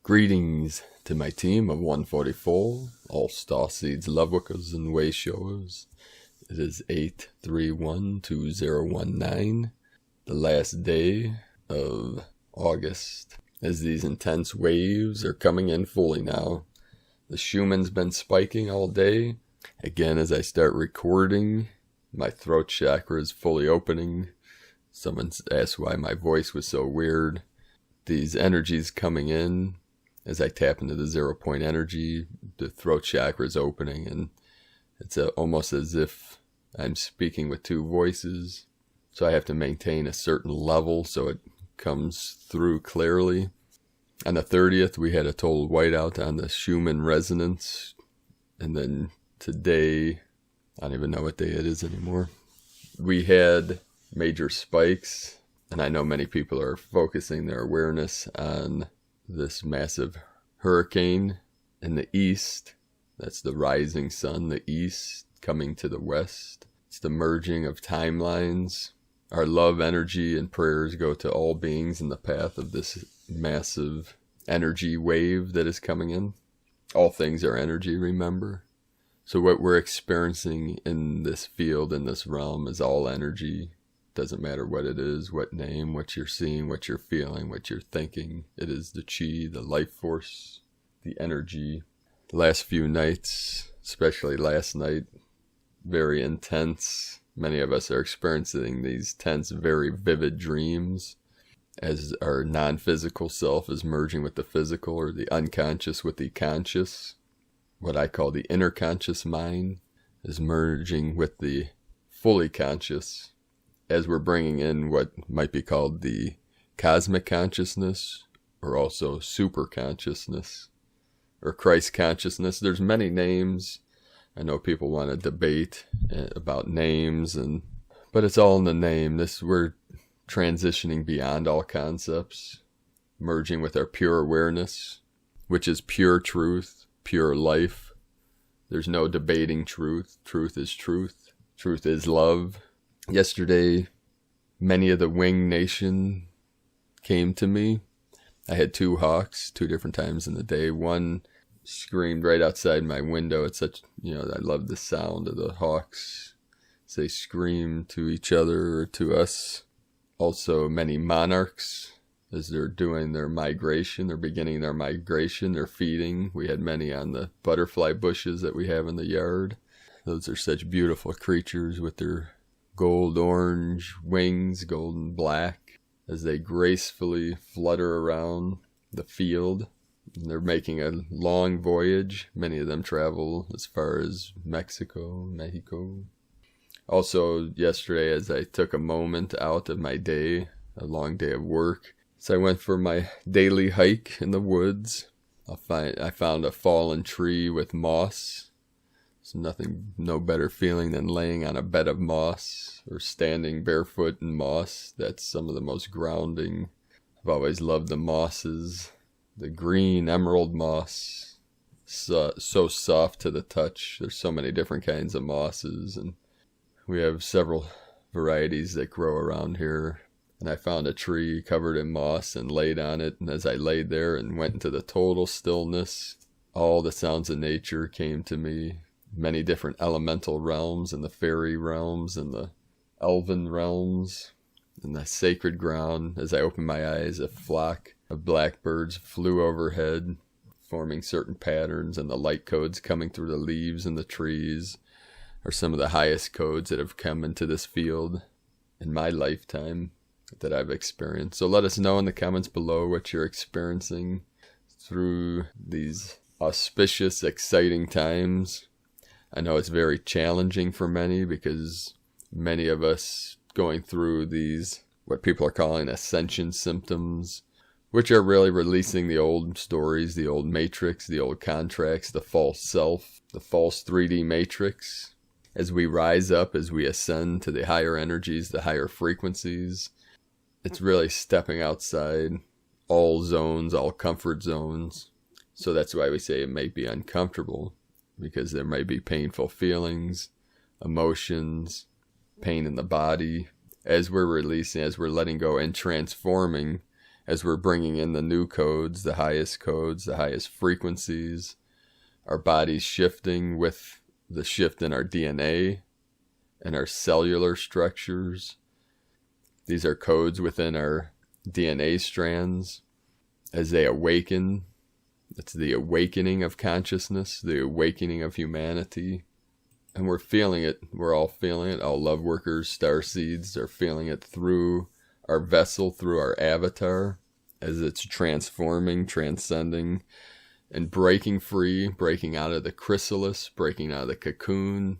Greetings to my team of 144, all Starseeds, Lightworkers, and Way Showers. It is 8/31/2019, the last day of August, as these intense waves are coming in fully now. The Schumann's been spiking all day. Again, as I start recording, my throat chakra is fully opening. Someone's asked why my voice was so weird. These energies coming in, as I tap into the 0 point energy, the throat chakra is opening, and it's almost as if I'm speaking with two voices. So I have to maintain a certain level so it comes through clearly. On the 30th, we had a total whiteout on the Schumann resonance. And then today, I don't even know what day it is anymore, we had major spikes. And I know many people are focusing their awareness on this massive hurricane in the east. That's the rising sun, the east coming to the west. It's the merging of timelines. Our love, energy, and prayers go to all beings in the path of this massive energy wave that is coming in. All things are energy, remember? So what we're experiencing in this field, in this realm, is all energy. Doesn't matter what it is, what name, what you're seeing, what you're feeling, what you're thinking. It is the chi, the life force, the energy. The last few nights, especially last night, very intense. Many of us are experiencing these tense, very vivid dreams as our non-physical self is merging with the physical, or the unconscious with the conscious. What I call the inner conscious mind is merging with the fully conscious, as we're bringing in what might be called the cosmic consciousness, or also super consciousness, or Christ consciousness. There's many names. I know people want to debate about names, but it's all in the name. We're transitioning beyond all concepts, merging with our pure awareness, which is pure truth, pure life. There's no debating truth. Truth is truth. Truth is love. Yesterday, many of the Wing Nation came to me. I had two hawks, 2 different times in the day. One screamed right outside my window. It's such, I love the sound of the hawks as they scream to each other or to us. Also, many monarchs, as they're doing their migration, they're beginning their migration, they're feeding. We had many on the butterfly bushes that we have in the yard. Those are such beautiful creatures with their gold orange wings, golden black, as they gracefully flutter around the field. And they're making a long voyage. Many of them travel as far as Mexico. Also, yesterday, as I took a moment out of my day, a long day of work, so I went for my daily hike in the woods. I found a fallen tree with moss. No better feeling than laying on a bed of moss or standing barefoot in moss. That's some of the most grounding. I've always loved the mosses. The green emerald moss, so soft to the touch. There's so many different kinds of mosses, and we have several varieties that grow around here. And I found a tree covered in moss and laid on it, and as I laid there and went into the total stillness, all the sounds of nature came to me. Many different elemental realms, and the fairy realms, and the elven realms, and the sacred ground. As I opened my eyes, a flock of blackbirds flew overhead, forming certain patterns, and the light codes coming through the leaves and the trees are some of the highest codes that have come into this field in my lifetime that I've experienced. So let us know in the comments below what you're experiencing through these auspicious, exciting times. I know it's very challenging for many, because many of us going through these, what people are calling Ascension symptoms, which are really releasing the old stories, the old matrix, the old contracts, the false self, the false 3D matrix. As we rise up, as we ascend to the higher energies, the higher frequencies, it's really stepping outside all zones, all comfort zones. So that's why we say it may be uncomfortable, because there may be painful feelings, emotions, pain in the body. As we're releasing, as we're letting go and transforming, as we're bringing in the new codes, the highest frequencies, our bodies shifting with the shift in our DNA and our cellular structures. These are codes within our DNA strands as they awaken. It's the awakening of consciousness, the awakening of humanity. And we're feeling it. We're all feeling it. All love workers, starseeds are feeling it through our vessel, through our avatar, as it's transforming, transcending, and breaking free, breaking out of the chrysalis, breaking out of the cocoon,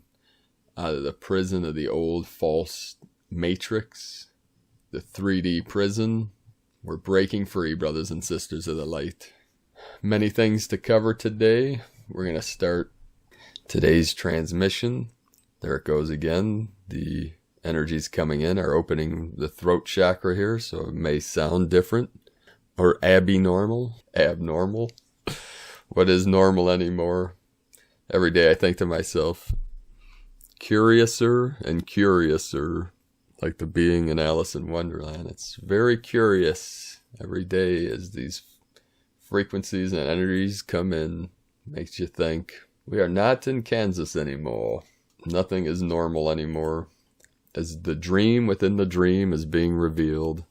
out of the prison of the old false matrix, the 3D prison. We're breaking free, brothers and sisters of the light. Many things to cover today. We're going to start today's transmission. There it goes again. The energies coming in are opening the throat chakra here, so it may sound different or abnormal. What is normal anymore? Every day I think to myself, curiouser and curiouser, like the being in Alice in Wonderland. It's very curious every day as these frequencies and energies come in. Makes you think, we are not in Kansas anymore. Nothing is normal anymore. As the dream within the dream is being revealed.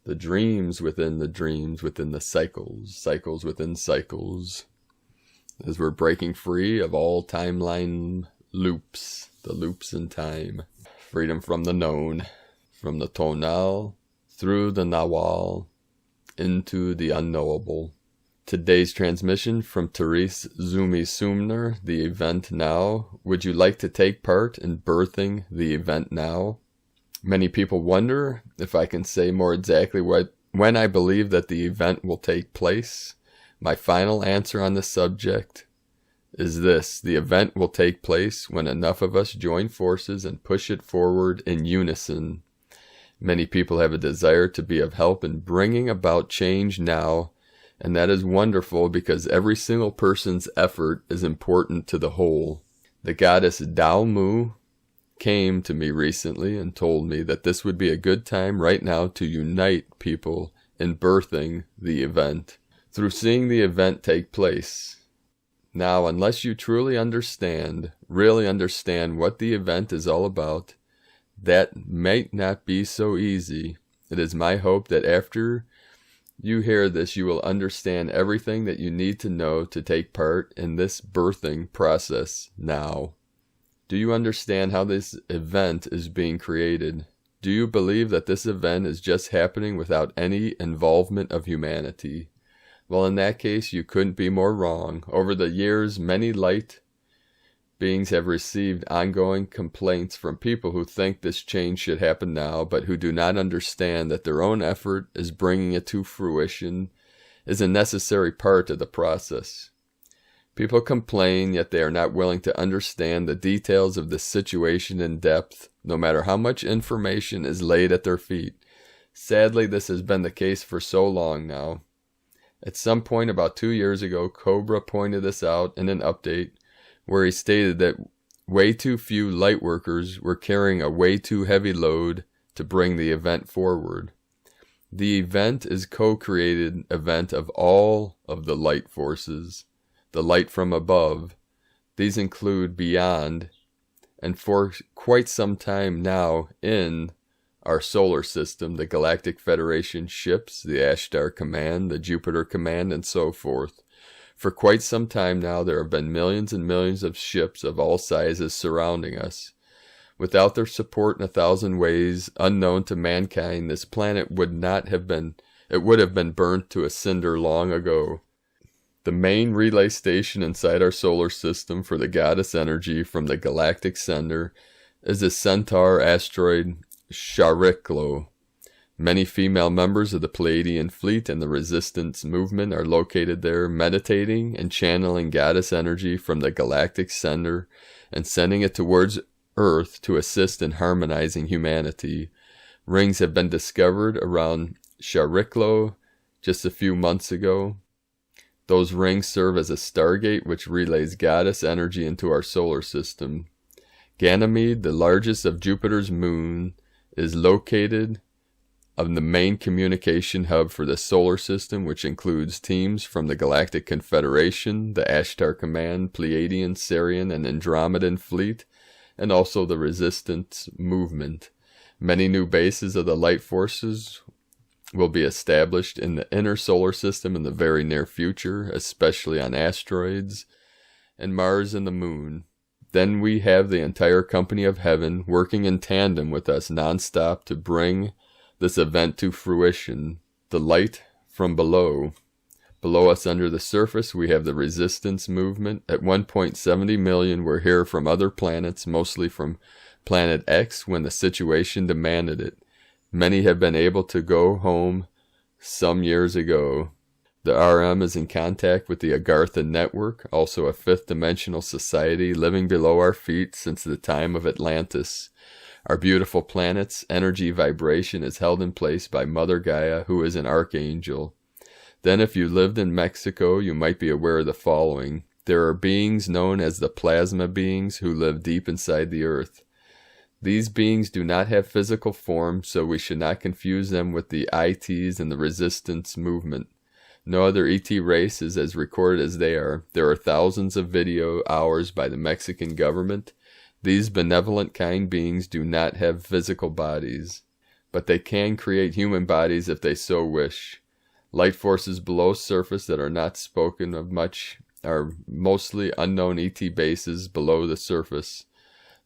The dreams within the dreams within the cycles. Cycles within cycles. As we're breaking free of all timeline loops. The loops in time. Freedom from the known. From the tonal. Through the nawal. Into the unknowable. Today's transmission from Therese Zumi Sumner, the event now. Would you like to take part in birthing the event now? Many people wonder if I can say more exactly when I believe that the event will take place. My final answer on the subject is this: the event will take place when enough of us join forces and push it forward in unison. Many people have a desire to be of help in bringing about change now. And that is wonderful because every single person's effort is important to the whole. The goddess Dao Mu came to me recently and told me that this would be a good time right now to unite people in birthing the event, through seeing the event take place. Now, unless you truly understand, really understand what the event is all about, that might not be so easy. It is my hope that after you hear this, you will understand everything that you need to know to take part in this birthing process now. Do you understand how this event is being created? Do you believe that this event is just happening without any involvement of humanity? Well, in that case, you couldn't be more wrong. Over the years, many light beings have received ongoing complaints from people who think this change should happen now, but who do not understand that their own effort is bringing it to fruition is a necessary part of the process. People complain, yet they are not willing to understand the details of the situation in depth, no matter how much information is laid at their feet. Sadly, this has been the case for so long now. At some point about 2 years ago, Cobra pointed this out in an update, where he stated that way too few Lightworkers were carrying a way too heavy load to bring the event forward. The event is co-created event of all of the light forces, the light from above. These include beyond, and for quite some time now in our solar system, the Galactic Federation ships, the Ashtar Command, the Jupiter Command, and so forth. For quite some time now, there have been millions and millions of ships of all sizes surrounding us. Without their support in 1,000 ways unknown to mankind, this planet would have been burnt to a cinder long ago. The main relay station inside our solar system for the goddess energy from the galactic center is the Centaur asteroid Chariklo. Many female members of the Pleiadian fleet and the resistance movement are located there, meditating and channeling goddess energy from the galactic center and sending it towards Earth to assist in harmonizing humanity. Rings have been discovered around Chariklo just a few months ago. Those rings serve as a stargate which relays goddess energy into our solar system. Ganymede, the largest of Jupiter's moon, is located of the main communication hub for the solar system, which includes teams from the Galactic Confederation, the Ashtar Command, Pleiadian, Sarian, and Andromedan fleet, and also the Resistance movement. Many new bases of the light forces will be established in the inner solar system in the very near future, especially on asteroids and Mars and the Moon. Then we have the entire company of heaven working in tandem with us nonstop to bring this event to fruition. The light from below. Below us under the surface we have the resistance movement. At 1.70 million were here from other planets, mostly from Planet X when the situation demanded it. Many have been able to go home some years ago. The RM is in contact with the Agartha network, also a fifth dimensional society living below our feet since the time of Atlantis. Our beautiful planet's energy vibration is held in place by Mother Gaia, who is an Archangel. Then if you lived in Mexico, you might be aware of the following. There are beings known as the plasma beings who live deep inside the earth. These beings do not have physical form, so we should not confuse them with the ITs and the resistance movement. No other ET race is as recorded as they are. There are thousands of video hours by the Mexican government. These benevolent kind beings do not have physical bodies, but they can create human bodies if they so wish. Light forces below surface that are not spoken of much are mostly unknown ET bases below the surface.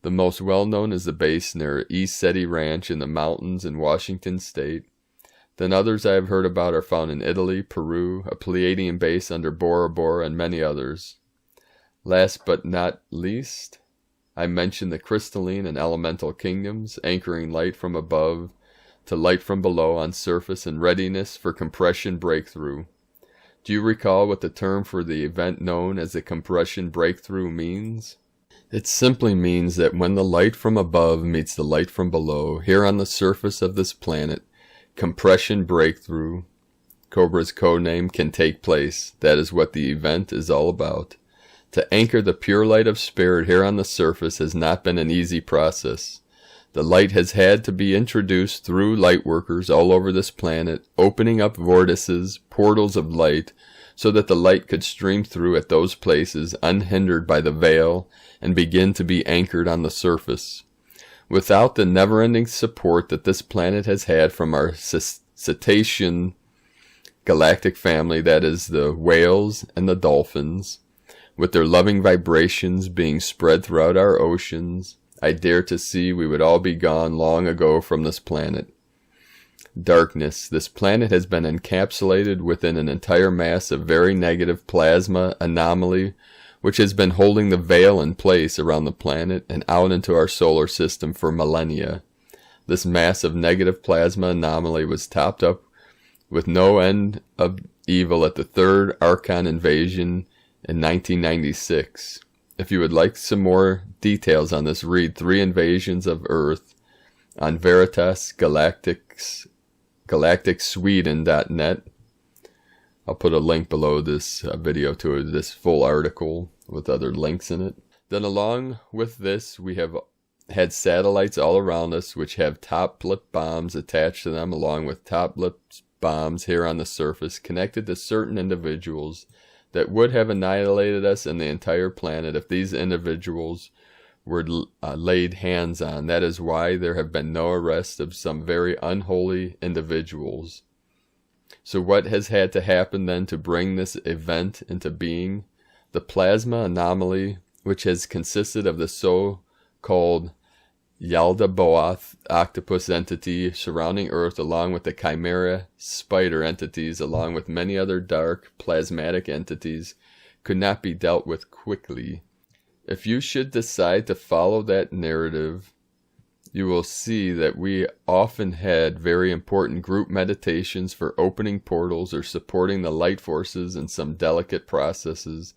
The most well-known is the base near East Seti Ranch in the mountains in Washington State. Then others I have heard about are found in Italy, Peru, a Pleiadian base under Bora Bora, and many others. Last but not least, I mentioned the crystalline and elemental kingdoms, anchoring light from above to light from below on surface in readiness for compression breakthrough. Do you recall what the term for the event known as the compression breakthrough means? It simply means that when the light from above meets the light from below, here on the surface of this planet, compression breakthrough, Cobra's codename, can take place. That is what the event is all about. To anchor the pure light of spirit here on the surface has not been an easy process. The light has had to be introduced through Lightworkers all over this planet, opening up vortices, portals of light, so that the light could stream through at those places unhindered by the veil and begin to be anchored on the surface. Without the never-ending support that this planet has had from our cetacean galactic family, that is the whales and the dolphins, with their loving vibrations being spread throughout our oceans, I dare to see we would all be gone long ago from this planet. Darkness. This planet has been encapsulated within an entire mass of very negative plasma anomaly, which has been holding the veil in place around the planet and out into our solar system for millennia. This mass of negative plasma anomaly was topped up with no end of evil at the third Archon invasion in 1996. If you would like some more details on this, read 3 Invasions of Earth on Veritas Galactics, galacticsweden.net. I'll put a link below this video to this full article with other links in it. Then along with this, we have had satellites all around us which have top-lip bombs attached to them, along with top-lip bombs here on the surface connected to certain individuals that would have annihilated us and the entire planet if these individuals were laid hands on. That is why there have been no arrests of some very unholy individuals. So what has had to happen then to bring this event into being? The plasma anomaly, which has consisted of the so-called Yaldabaoth octopus entity surrounding Earth, along with the Chimera spider entities, along with many other dark plasmatic entities, could not be dealt with quickly. If you should decide to follow that narrative, you will see that we often had very important group meditations for opening portals or supporting the light forces in some delicate processes,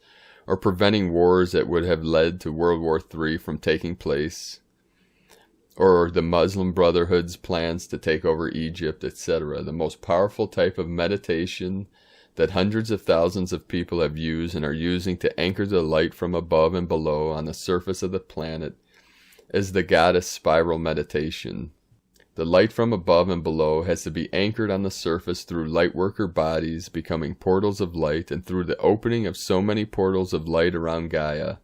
or preventing wars that would have led to World War III from taking place, or the Muslim Brotherhood's plans to take over Egypt, etc. The most powerful type of meditation that hundreds of thousands of people have used and are using to anchor the light from above and below on the surface of the planet is the goddess spiral meditation. The light from above and below has to be anchored on the surface through Lightworker bodies becoming portals of light, and through the opening of so many portals of light around Gaia.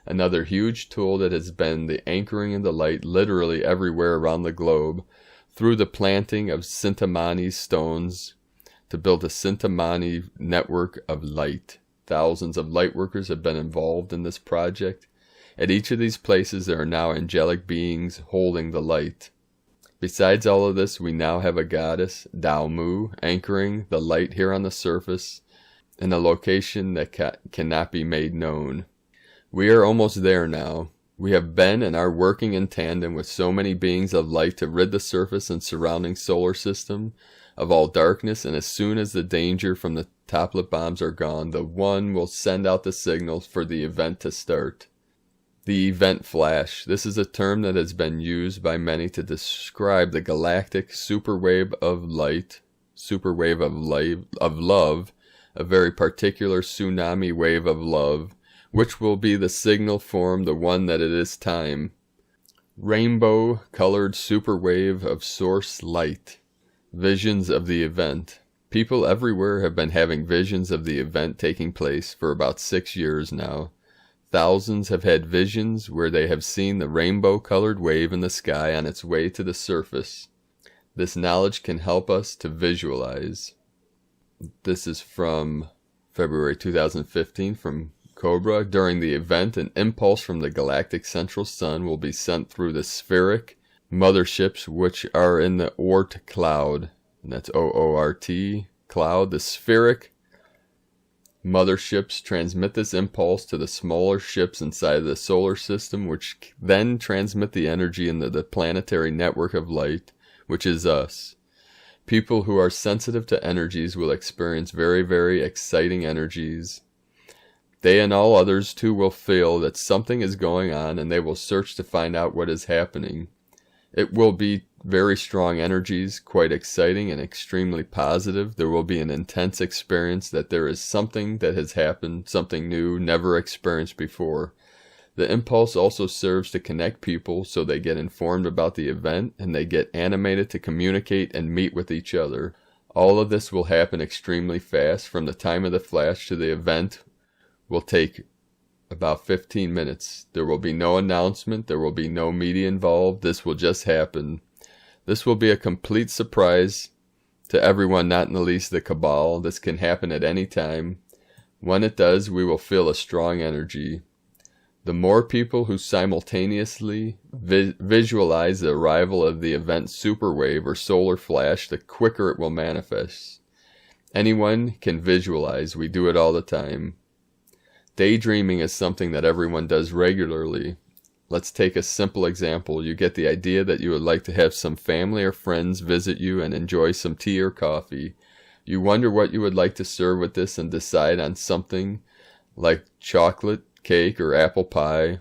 Another huge tool that has been the anchoring of the light literally everywhere around the globe, through the planting of Sintamani stones to build a Sintamani network of light. Thousands of Lightworkers have been involved in this project. At each of these places there are now angelic beings holding the light. Besides all of this, we now have a goddess, Dao Mu, anchoring the light here on the surface in a location that cannot be made known. We are almost there now. We have been and are working in tandem with so many beings of light to rid the surface and surrounding solar system of all darkness, and as soon as the danger from the toplet bombs are gone, the One will send out the signals for the event to start. The event flash. This is a term that has been used by many to describe the galactic superwave of light, of love, a very particular tsunami wave of love, which will be the signal form, the one that it is time. Rainbow-colored superwave of source light. Visions of the event. People everywhere have been having visions of the event taking place for about 6 years now. Thousands have had visions where they have seen the rainbow-colored wave in the sky on its way to the surface. This knowledge can help us to visualize. This is from February 2015 from Cobra. During the event, an impulse from the galactic central sun will be sent through the spheric motherships which are in the Oort cloud. And that's O-O-R-T cloud. The spheric motherships transmit this impulse to the smaller ships inside the solar system, which then transmit the energy into the planetary network of light, which is us. People who are sensitive to energies will experience very, very exciting energies. They and all others too will feel that something is going on, and they will search to find out what is happening. It will be very strong energies, quite exciting and extremely positive. There will be an intense experience that there is something that has happened, something new, never experienced before. The impulse also serves to connect people so they get informed about the event and they get animated to communicate and meet with each other. All of this will happen extremely fast. From the time of the flash to the event will take about 15 minutes. There will be no announcement. There will be no media involved. This will just happen. This will be a complete surprise to everyone, not in the least the Cabal. This can happen at any time. When it does, we will feel a strong energy. The more people who simultaneously visualize the arrival of the event superwave or solar flash, the quicker it will manifest. Anyone can visualize. We do it all the time. Daydreaming is something that everyone does regularly. Let's take a simple example. You get the idea that you would like to have some family or friends visit you and enjoy some tea or coffee. You wonder what you would like to serve with this and decide on something like chocolate cake or apple pie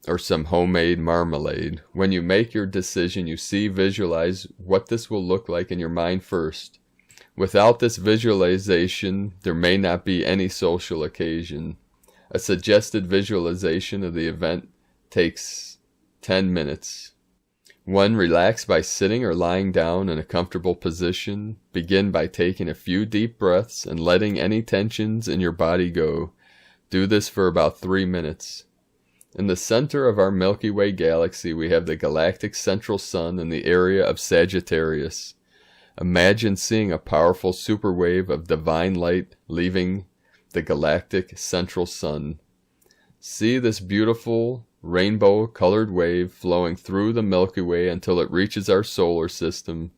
or some homemade marmalade. When you make your decision, you visualize what this will look like in your mind first. Without this visualization, there may not be any social occasion. A suggested visualization of the event takes 10 minutes. 1. Relax by sitting or lying down in a comfortable position. Begin by taking a few deep breaths and letting any tensions in your body go. Do this for about 3 minutes. In the center of our Milky Way galaxy, we have the galactic central sun in the area of Sagittarius. Imagine seeing a powerful superwave of divine light leaving the galactic central sun. See this beautiful rainbow-colored wave flowing through the Milky Way until it reaches our solar system.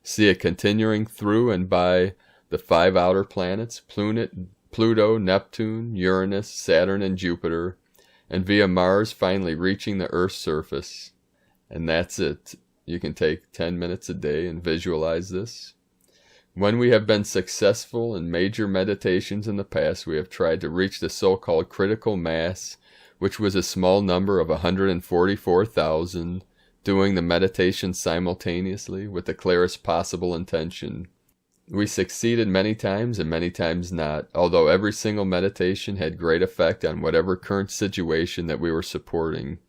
See it continuing through and by the 5 outer planets, Pluto, Neptune, Uranus, Saturn, and Jupiter, and via Mars finally reaching the Earth's surface. And that's it. You can take 10 minutes a day and visualize this. When we have been successful in major meditations in the past, we have tried to reach the so-called critical mass, which was a small number of 144,000, doing the meditation simultaneously with the clearest possible intention. We succeeded many times and many times not, although every single meditation had great effect on whatever current situation that we were supporting.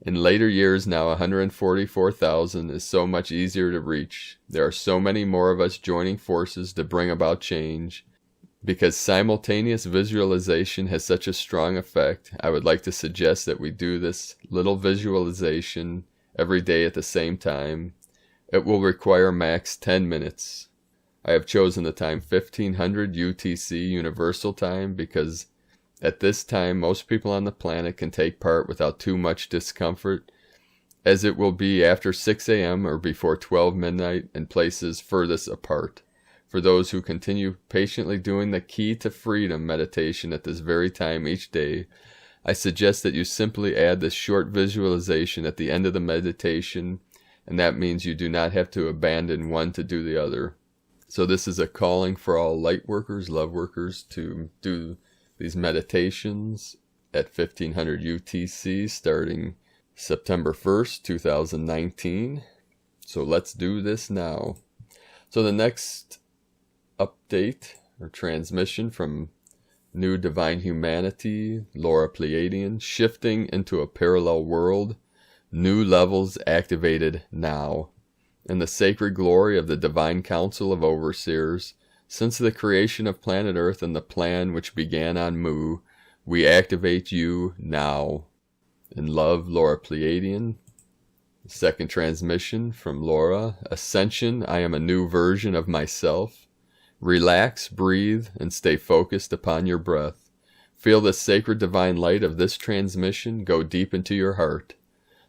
In later years now, 144,000 is so much easier to reach. There are so many more of us joining forces to bring about change. Because simultaneous visualization has such a strong effect, I would like to suggest that we do this little visualization every day at the same time. It will require max 10 minutes. I have chosen the time 1500 UTC Universal Time because at this time most people on the planet can take part without too much discomfort, as it will be after 6 a.m. or before 12 midnight in places furthest apart. For those who continue patiently doing the Key to Freedom meditation at this very time each day, I suggest that you simply add this short visualization at the end of the meditation, and that means you do not have to abandon one to do the other. So this is a calling for all Lightworkers, Loveworkers to do these meditations at 1500 UTC starting September 1st, 2019. So let's do this now. So the next update or transmission from New Divine Humanity, Laura Pleiadian, shifting into a parallel world, new levels activated now. In the sacred glory of the Divine Council of Overseers, since the creation of planet Earth and the plan which began on Mu, we activate you now. In love, Laura Pleiadian. Second transmission from Laura, Ascension, I am a new version of myself. Relax, breathe, and stay focused upon your breath. Feel the sacred divine light of this transmission go deep into your heart.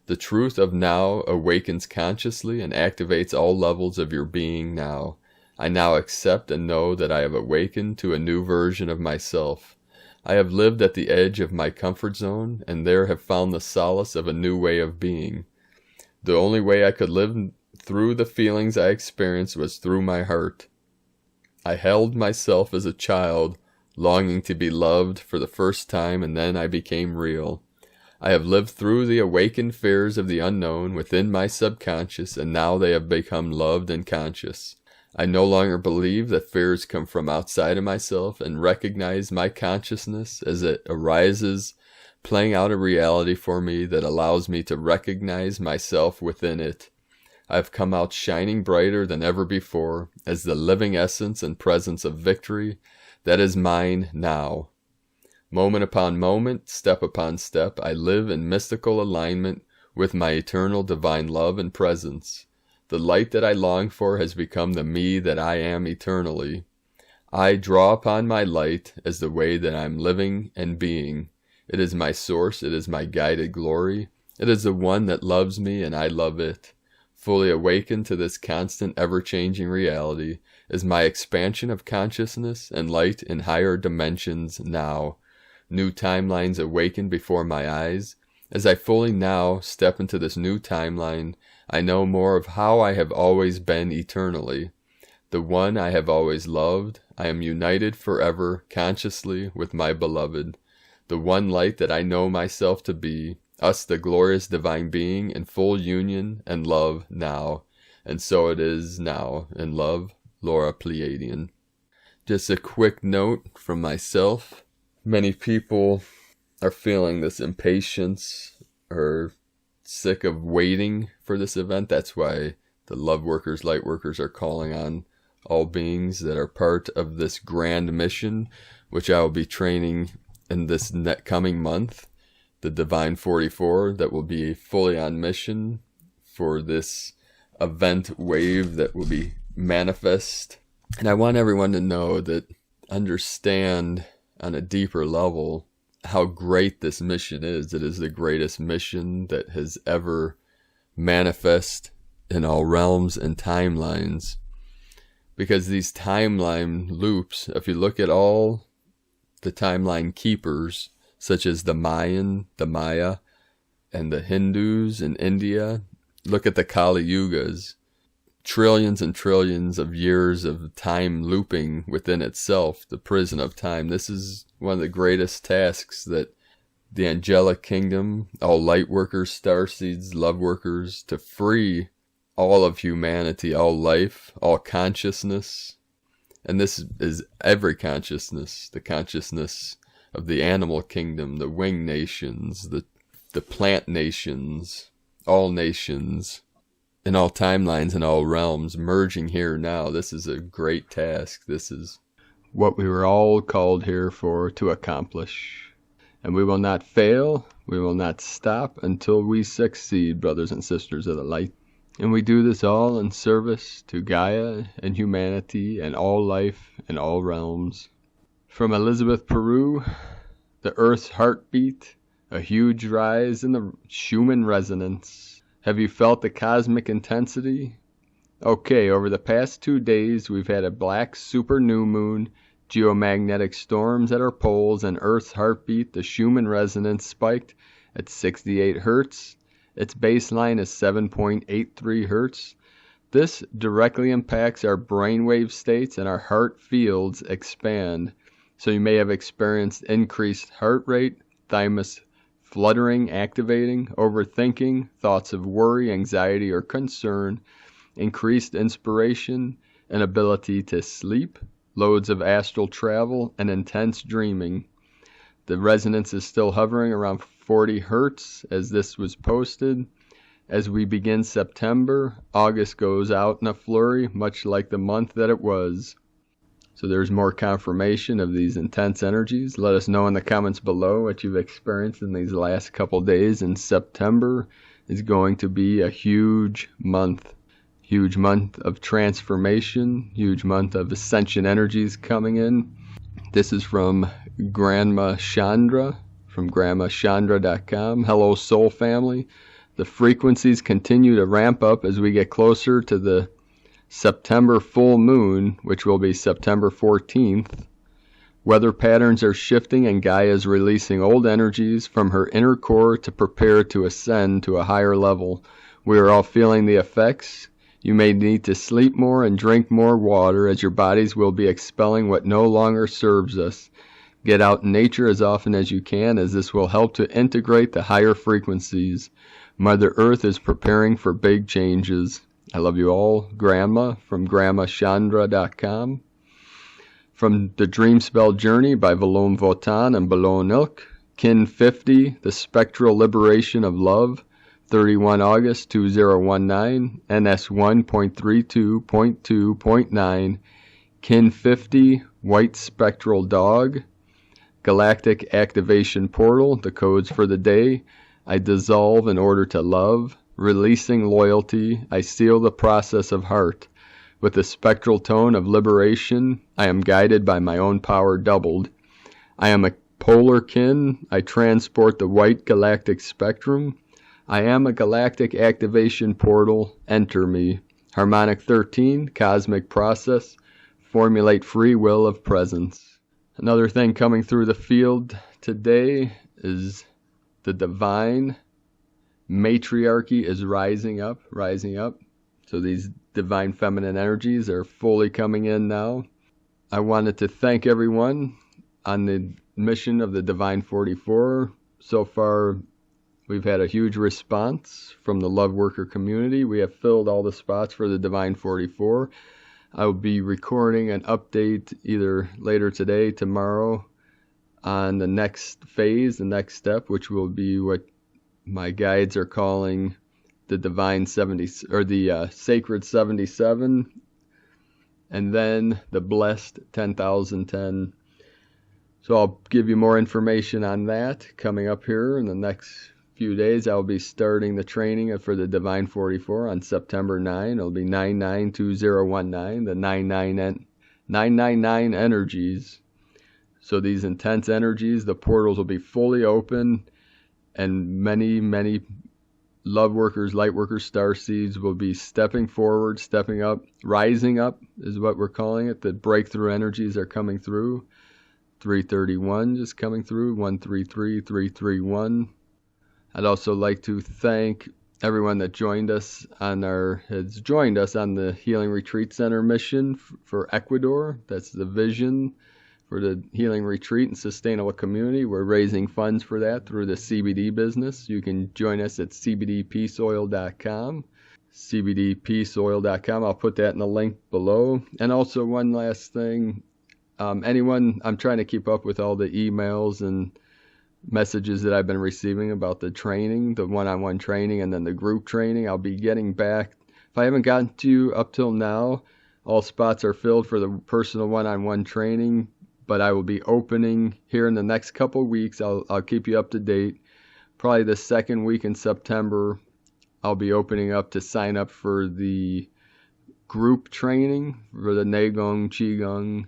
The truth of now awakens consciously and activates all levels of your being now. I now accept and know that I have awakened to a new version of myself. I have lived at the edge of my comfort zone and there have found the solace of a new way of being. The only way I could live through the feelings I experienced was through my heart. I held myself as a child, longing to be loved for the first time, and then I became real. I have lived through the awakened fears of the unknown within my subconscious, and now they have become loved and conscious. I no longer believe that fears come from outside of myself and recognize my consciousness as it arises, playing out a reality for me that allows me to recognize myself within it. I have come out shining brighter than ever before as the living essence and presence of victory that is mine now. Moment upon moment, step upon step, I live in mystical alignment with my eternal divine love and presence. The light that I long for has become the me that I am eternally. I draw upon my light as the way that I am living and being. It is my source, it is my guided glory. It is the one that loves me and I love it. Fully awakened to this constant ever-changing reality is my expansion of consciousness and light in higher dimensions now. New timelines awaken before my eyes. As I fully now step into this new timeline, I know more of how I have always been eternally. The one I have always loved, I am united forever consciously with my beloved. The one light that I know myself to be, us the glorious divine being in full union and love now. And so it is now, in love, Laura Pleiadian. Just a quick note from myself. Many people are feeling this impatience or sick of waiting for this event. That's why the Loveworkers, Lightworkers are calling on all beings that are part of this grand mission, which I will be training in this coming month. The Divine 44 that will be fully on mission for this event wave that will be manifest. And I want everyone to know that, understand on a deeper level how great this mission is. It is the greatest mission that has ever manifest in all realms and timelines. Because these timeline loops, if you look at all the timeline keepers, such as the Mayan, the Maya, and the Hindus in India, look at the Kali Yugas. Trillions and trillions of years of time looping within itself, the prison of time. This is one of the greatest tasks that the angelic kingdom, all light workers, star seeds, love workers, to free all of humanity, all life, all consciousness. And this is every consciousness, the consciousness of the animal kingdom, the winged nations, the the plant nations, in all timelines and all realms, merging here now. This is a great task. This is what we were all called here for to accomplish. And we will not fail, we will not stop until we succeed, brothers and sisters of the light. And we do this all in service to Gaia and humanity and all life in all realms. From Elizabeth, Peru, the Earth's heartbeat, a huge rise in the Schumann resonance. Have you felt the cosmic intensity? Okay, over the past 2 days, we've had a black super new moon, geomagnetic storms at our poles, and Earth's heartbeat, the Schumann resonance, spiked at 68 hertz. Its baseline is 7.83 hertz. This directly impacts our brainwave states, and our heart fields expand. So you may have experienced increased heart rate, thymus fluttering, activating, overthinking, thoughts of worry, anxiety, or concern, increased inspiration, inability to sleep, loads of astral travel, and intense dreaming. The resonance is still hovering around 40 hertz as this was posted. As we begin September, August goes out in a flurry, much like the month that it was. So there's more confirmation of these intense energies. Let us know in the comments below what you've experienced in these last couple days. And September is going to be a huge month. Huge month of transformation. Huge month of ascension energies coming in. This is from Grandma Chandra, from grandmachandra.com. Hello, soul family. The frequencies continue to ramp up as we get closer to the September full moon, which will be September 14th. Weather patterns are shifting and Gaia is releasing old energies from her inner core to prepare to ascend to a higher level. We are all feeling the effects. You may need to sleep more and drink more water as your bodies will be expelling what no longer serves us. Get out in nature as often as you can, as this will help to integrate the higher frequencies. Mother Earth is preparing for big changes. I love you all. Grandma from grandmachandra.com. From The Dream Spell Journey by Valom Votan and Balon Ilk. Kin 50, The Spectral Liberation of Love. 31 August 2019. NS 1.32.2.9. Kin 50, White Spectral Dog. Galactic Activation Portal. The codes for the day. I dissolve in order to love. Releasing loyalty, I seal the process of heart. With the spectral tone of liberation, I am guided by my own power doubled. I am a polar kin, I transport the white galactic spectrum. I am a galactic activation portal, enter me. Harmonic 13, cosmic process, formulate free will of presence. Another thing coming through the field today is the divine matriarchy is rising up. So these divine feminine energies are fully coming in now. I wanted to thank everyone on the mission of the Divine 44. So far, we've had a huge response from the Loveworker community. We have filled all the spots for the Divine 44. I will be recording an update either later today, tomorrow, on the next phase, the next step, which will be what my guides are calling the Divine 70, or the Sacred 77, and then the Blessed 10,010. So I'll give you more information on that coming up here in the next few days. I'll be starting the training for the Divine 44 on September 9. It'll be 992019, the 999 energies. So these intense energies, the portals will be fully open. And many, many love workers, light workers, star seeds will be stepping forward, stepping up, rising up is what we're calling it. The breakthrough energies are coming through. 331 just coming through, 133, 331. I'd also like to thank everyone that has joined us on the Healing Retreat Center mission for Ecuador. That's the vision for the Healing Retreat and Sustainable Community. We're raising funds for that through the CBD business. You can join us at cbdpeaceoil.com. cbdpeaceoil.com. I'll put that in the link below. And also one last thing. I'm trying to keep up with all the emails and messages that I've been receiving about the training, the one-on-one training, and then the group training. I'll be getting back. If I haven't gotten to you up till now, all spots are filled for the personal one-on-one training, but I will be opening here in the next couple weeks. I'll keep you up to date. Probably the second week in September, I'll be opening up to sign up for the group training for the Neigong, Qigong,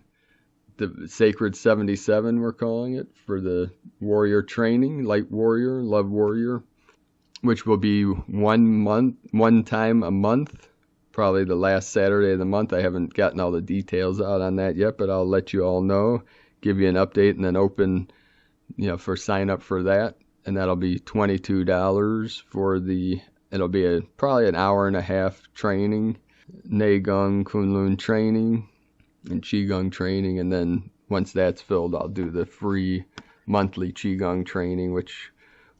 the Sacred 77, we're calling it, for the warrior training, light warrior, love warrior, which will be one time a month, probably the last Saturday of the month. I haven't gotten all the details out on that yet, but I'll let you all know, give you an update, and then open, for sign up for that. And that'll be $22 for it'll be probably an hour and a half training, Neigong, Kunlun training, and Qigong training. And then once that's filled, I'll do the free monthly Qigong training, which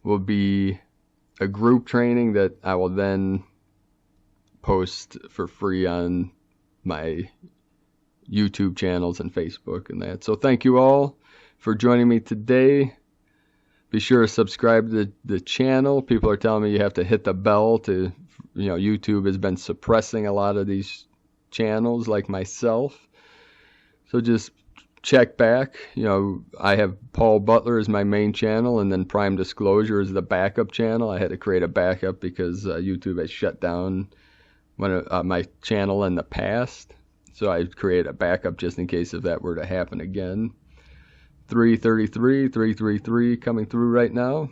will be a group training that I will then post for free on my YouTube channels and Facebook and that. So thank you all for joining me today. Be sure to subscribe to the channel. People are telling me you have to hit the bell to, YouTube has been suppressing a lot of these channels like myself. So just check back. I have Paul Butler as my main channel, and then Prime Disclosure is the backup channel. I had to create a backup because YouTube has shut down my channel in the past. So I created a backup just in case if that were to happen again. 333 coming through right now.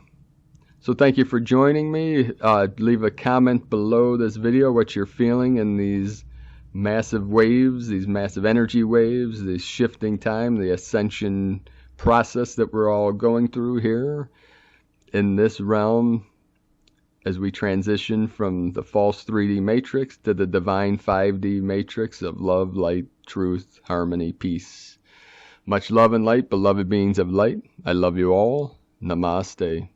So thank you for joining me. Leave a comment below this video what you're feeling in these massive waves, these massive energy waves, this shifting time, the ascension process that we're all going through here in this realm as we transition from the false 3D matrix to the divine 5D matrix of love, light, truth, harmony, peace. Much love and light, beloved beings of light. I love you all. Namaste.